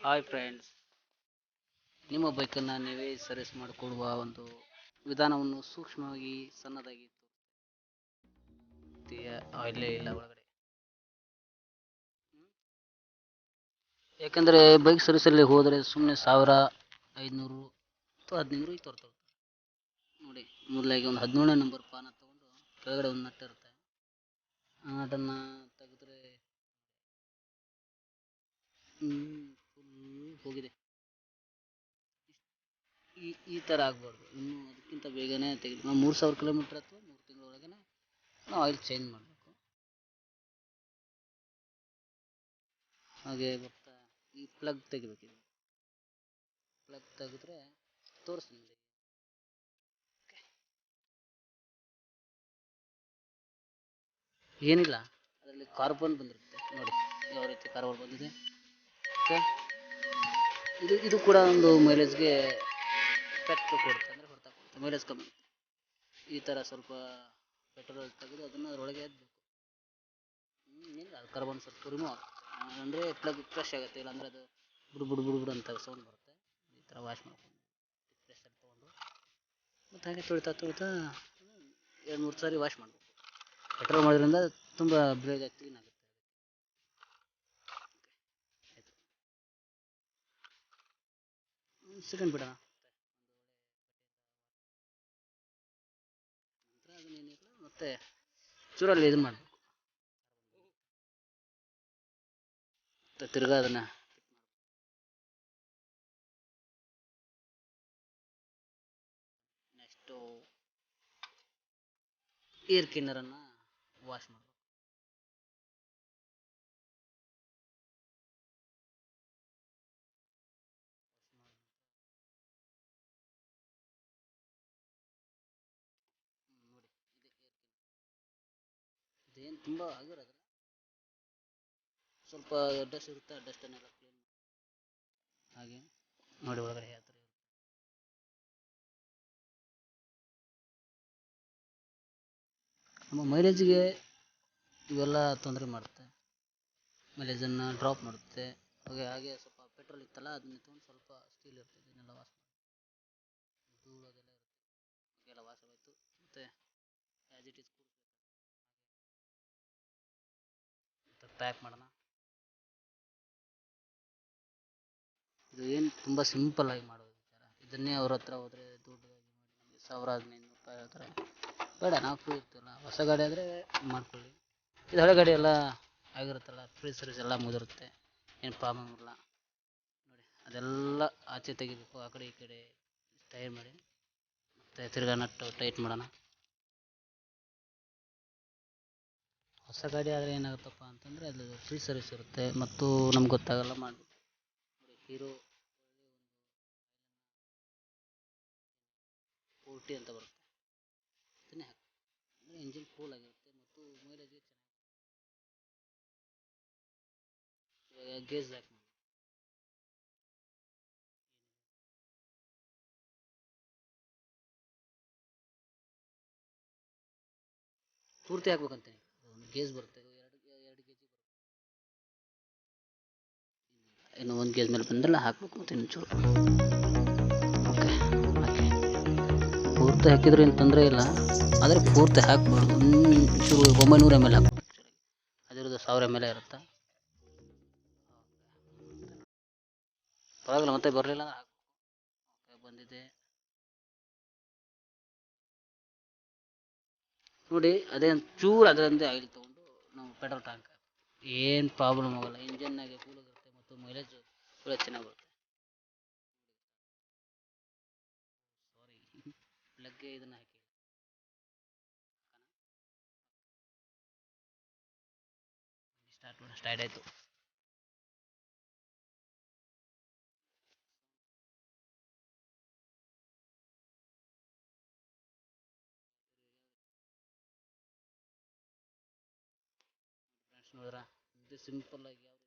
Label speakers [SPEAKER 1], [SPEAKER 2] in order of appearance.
[SPEAKER 1] Hi friends, ನಿಮ್ಮ ಬೈಕನ್ನು ನೀವೇ ಸರ್ವಿಸ್ ಮಾಡಿಕೊಡುವ ಒಂದು ವಿಧಾನವನ್ನು ಸೂಕ್ಷ್ಮವಾಗಿ ಸಣ್ಣದಾಗಿ ಆಯಿಲೇ ಇಲ್ಲ ಒಳಗಡೆ. ಯಾಕಂದರೆ ಬೈಕ್ ಸರ್ವಿಸಲ್ಲಿ ಹೋದರೆ ಸುಮ್ಮನೆ 1500 ಅಥವಾ 1500 ತೋರ್ತವೆ. ನೋಡಿ, ಮೊದಲಾಗಿ ಒಂದು 17ನೇ ನಂಬರ್ ಪಾನ ತೊಗೊಂಡು ಕೆಳಗಡೆ ಒಂದು ನಟ್ ಇರುತ್ತೆ. ಆ ನಟನ್ನು ತೆಗೆದ್ರೆ ಫುಲ್ ಹೋಗಿದೆ. ಈ ಥರ ಆಗಬಾರ್ದು. ಇನ್ನು ಅದಕ್ಕಿಂತ ಬೇಗನೆ ತೆಗೆದು 3000 ಕಿಲೋಮೀಟ್ರ್ ಅಥವಾ 3 ತಿಂಗಳೊಳಗೆ ನಾವು ಆಯಿಲ್ ಚೇಂಜ್ ಮಾಡಬೇಕು. ಹಾಗೆ ಬರ್ತಾ ಈ ಪ್ಲಗ್ ತೆಗಿಬೇಕಿದೆ. ಪ್ಲಗ್ ತೆಗೆದ್ರೆ ತೋರಿಸ್ತೀನಿ. ಏನಿಲ್ಲ, ಅದರಲ್ಲಿ ಕಾರ್ಬನ್ ಬಂದಿರುತ್ತೆ ನೋಡಿ, ಯಾವ ರೀತಿ ಕಾರ್ಬನ್ ಬಂದಿದೆ. ಓಕೆ, ಇದು ಕೂಡ ಒಂದು ಮೈಲೇಜ್ಗೆ ಎಫೆಕ್ಟ್ ಕೊಡುತ್ತೆ, ಅಂದರೆ ಹೊರತಾ ಕೊಡುತ್ತೆ, ಮೈಲೇಜ್ ಕಮ್ಮಿ. ಈ ಥರ ಸ್ವಲ್ಪ ಪೆಟ್ರೋಲ್ ತೆಗೆದು ಅದನ್ನು ಅದರೊಳಗೆ ಎದ್ದಬೇಕು. ಏನಿಲ್ಲ, ಅದು ಕಾರ್ಬನ್ ಸ್ವಲ್ಪ ರಿಮೂವ್ ಆಗುತ್ತೆ, ಅಂದರೆ ಪ್ಲಗ್ ಫ್ರೆಶ್ ಆಗುತ್ತೆ. ಇಲ್ಲಾಂದರೆ ಅದು ಬುಡು ಅಂತ ಸೌಂಡ್ ಬರುತ್ತೆ. ಈ ಥರ ವಾಶ್ ಮಾಡ್ಕೊಂಡು ಪ್ರೆಷರ್ ತೊಗೊಂಡು ಮತ್ತು ಹಾಗೆ ತೊಳಿತಾ 2-3 ಸಾರಿ ವಾಶ್ ಮಾಡಬೇಕು. ಪೆಟ್ರೋಲ್ ಮಾಡೋದ್ರಿಂದ ತುಂಬ ಬೇಗ ಕ್ಲೀನ್ ಆಗುತ್ತೆ. ಆಯಿತು, ಸೆಕೆಂಡ್ ಬಿಡೋಣ. ನಂತರ ಅದನ್ನೇನಿಲ್ಲ, ಮತ್ತೆ ಚೂರಲ್ಲಿ ಇದನ್ನು ಮಾಡಬೇಕು. ಮತ್ತು ತಿರ್ಗಾ ಅದನ್ನು ನೆಕ್ಸ್ಟು ಏರ್ ಕ್ಲೀನರನ್ನು ವಾಶ್ ಮಾಡಬೇಕು. ನೋಡಿ, ಇದೇನು ತುಂಬ ಆಗಿರೋದಿಲ್ಲ, ಸ್ವಲ್ಪ ಡಸ್ಟ್ ಇರುತ್ತೆ. ಆ ಡಸ್ಟನ್ನೆಲ್ಲ ಕ್ಲೀನ್ ಮಾಡಿ. ಹಾಗೆ ನೋಡಿ ಒಳಗಡೆ ಯಾವ ಥರ ಇರುತ್ತೆ. ನಮ್ಮ ಮೈಲೇಜ್ಗೆ ಇವೆಲ್ಲ ತೊಂದರೆ ಮಾಡುತ್ತೆ, ಮೈಲೇಜನ್ನು ಡ್ರಾಪ್ ಮಾಡುತ್ತೆ. ಹಾಗೆ ಸ್ವಲ್ಪ ಪೆಟ್ರೋಲ್ ಇತ್ತಲ್ಲ, ಅದನ್ನ ತೊಗೊಂಡು ಸ್ವಲ್ಪ ಸ್ಟೀಲ್ ಇರ್ತದೆ, ಇದನ್ನೆಲ್ಲ ವಾಶ್ ಮಾಡಿ. ಧೂಳು ಅದೆಲ್ಲ ಇರುತ್ತೆ, ಎಲ್ಲ ವಾಶ್ ಆಯಿತು. ಮತ್ತು ಆ್ಯಸ್ ಇಟ್ ಈಸ್ ಪ್ಯಾಕ್ ಮಾಡೋಣ. ಇದು ಏನು ತುಂಬ ಸಿಂಪಲ್ಲಾಗಿ ಮಾಡೋದು ವಿಚಾರ. ಇದನ್ನೇ ಅವ್ರ ಹತ್ರ ಹೋದರೆ ದುಡ್ಡಾಗಿ ಮಾಡಿ ನಮಗೆ 1500 ಹೇಳ್ತಾರೆ. ಬೇಡ, ನಾವು ಫ್ರೀ ಇರ್ತೀವಲ್ಲ. ಹೊಸ ಗಾಡಿ ಆದರೆ ಮಾಡ್ಕೊಳ್ಳಿ. ಇದು ಹಳೆ ಗಾಡಿ ಎಲ್ಲ ಆಗಿರುತ್ತಲ್ಲ, ಫ್ರೀ ಸರ್ವಿಸ್ ಎಲ್ಲ ಮುಗಿದಿರುತ್ತೆ, ಏನು ಪ್ರಾಬ್ಲಮ್ ಇಲ್ಲ. ನೋಡಿ, ಅದೆಲ್ಲ ಆಚೆ ತೆಗಿಬೇಕು, ಆ ಕಡೆ ಈ ಕಡೆ ಟೈರ್ ಮಾಡಿ. ಮತ್ತು ತಿರ್ಗಾ ನಟ್ಟು ಟೈಟ್ ಮಾಡೋಣ. ಹೊಸ ಗಾಡಿ ಆದರೆ ಏನಾಗುತ್ತಪ್ಪ ಅಂತಂದರೆ ಅದು ಫ್ರೀ ಸರ್ವಿಸ್ ಇರುತ್ತೆ ಮತ್ತು ನಮ್ಗೆ ಗೊತ್ತಾಗಲ್ಲ ಮಾಡಬೇಕು. ನೋಡಿ, ಹೀರೋ 40 ಅಂತ ಬರುತ್ತೆ, ಇದನ್ನೇ ಹಾಕಿ. ಅಂದರೆ ಇಂಜಿನ್ ಕೂಲ್ ಆಗಿರುತ್ತೆ ಮತ್ತು ಮೈಲೇಜ್ಗೆ ಚೆನ್ನಾಗಿ. ಇವಾಗ ಗೇಜ್ ಹಾಕಿ ಮಾಡಿ. ಪೂರ್ತಿ ಹಾಕ್ಬೇಕಂತೆ. ಒಂದು ಗೇಜ್ ಬರುತ್ತೆ, 2 ಕೆ ಜಿ ಬರುತ್ತೆ. ಇನ್ನು 1 ಗೇಜ್ ಮೇಲೆ ಬಂದೆಲ್ಲ ಹಾಕಬೇಕು. ಮತ್ತು ಇನ್ನೊಂಚೂರು ಓಕೆ ಹಾಕಿ. ಪೂರ್ತಿ ಹಾಕಿದ್ರೆ ಏನು ತೊಂದರೆ ಇಲ್ಲ, ಆದರೆ ಪೂರ್ತಿ ಹಾಕಬಾರ್ದು. ಒಂಚೂರು 900 ml ಹಾಕಬೇಕು. ಅದಿರೋದು 1000 ml ಇರುತ್ತೆ. ಪರವಾಗಿಲ್ಲ, ಮತ್ತೆ ಬರಲಿಲ್ಲ ಅಂದ್ರೆ ಹಾಕಬೇಕು. ಓಕೆ, ಬಂದಿದೆ ನೋಡಿ. ಅದೇ ಚೂರು ಅದರಂತೆ ಆಯಿಲ್ ತೊಗೊಂಡು ನಾವು ಪೆಟ್ರೋಲ್ ಟ್ಯಾಂಕ್ ಏನು ಪ್ರಾಬ್ಲಮ್ ಆಗೋಲ್ಲ. ಇಂಜನ್ನಾಗೆ ಕೂಲಾಗಿರುತ್ತೆ ಮತ್ತು ಮೈಲೇಜ್ ಕೂಡ ಚೆನ್ನಾಗಿ ಬರುತ್ತೆ. ಸಾರಿ, ಪ್ಲಗ್ಗೆ ಇದನ್ನು ಹಾಕಿ. ಸ್ಟಾರ್ಟ್ ಆಯಿತು. ಫ್ರೆಂಡ್ಸ್ ನೋಡಿದ್ರ, ಇದು ಸಿಂಪಲ್ಲಾಗಿ ಯಾವ